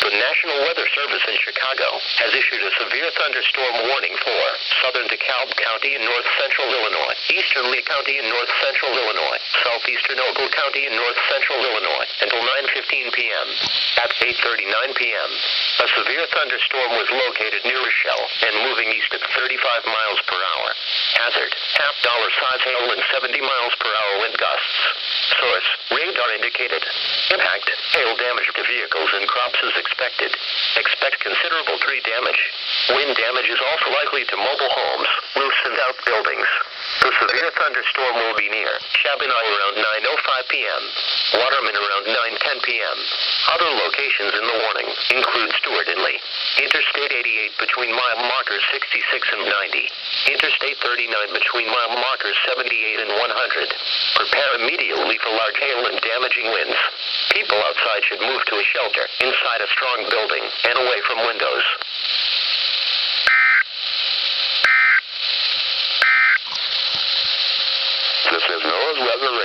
The National Weather Service in Chicago has issued a severe thunderstorm warning for southern DeKalb County in north central Illinois, eastern Lee County in north central Illinois, southeastern Ogle County in north central Illinois until 9:15 p.m. At 8:39 p.m., a severe thunderstorm was located near Rochelle and moving east at 35 miles per hour. Hazard, half-dollar size hail and 70 miles per hour wind gusts. Source, radar indicated. Impact, hail damage to vehicles and crops is expected. Expect considerable tree damage. Wind damage is also likely to mobile homes, roofs, and outbuildings. The severe thunderstorm will be near Shabinai around 9:05 p.m., Waterman around 9:10 p.m. Other locations in the warning include Stewart and Lee, Interstate 88 between mile markers 66 and 90, Interstate 39 between mile markers 78 and 100. Prepare immediately for large hail and damaging winds. People outside should move to a shelter inside a strong building and away from windows. This is NOAA's weather radar.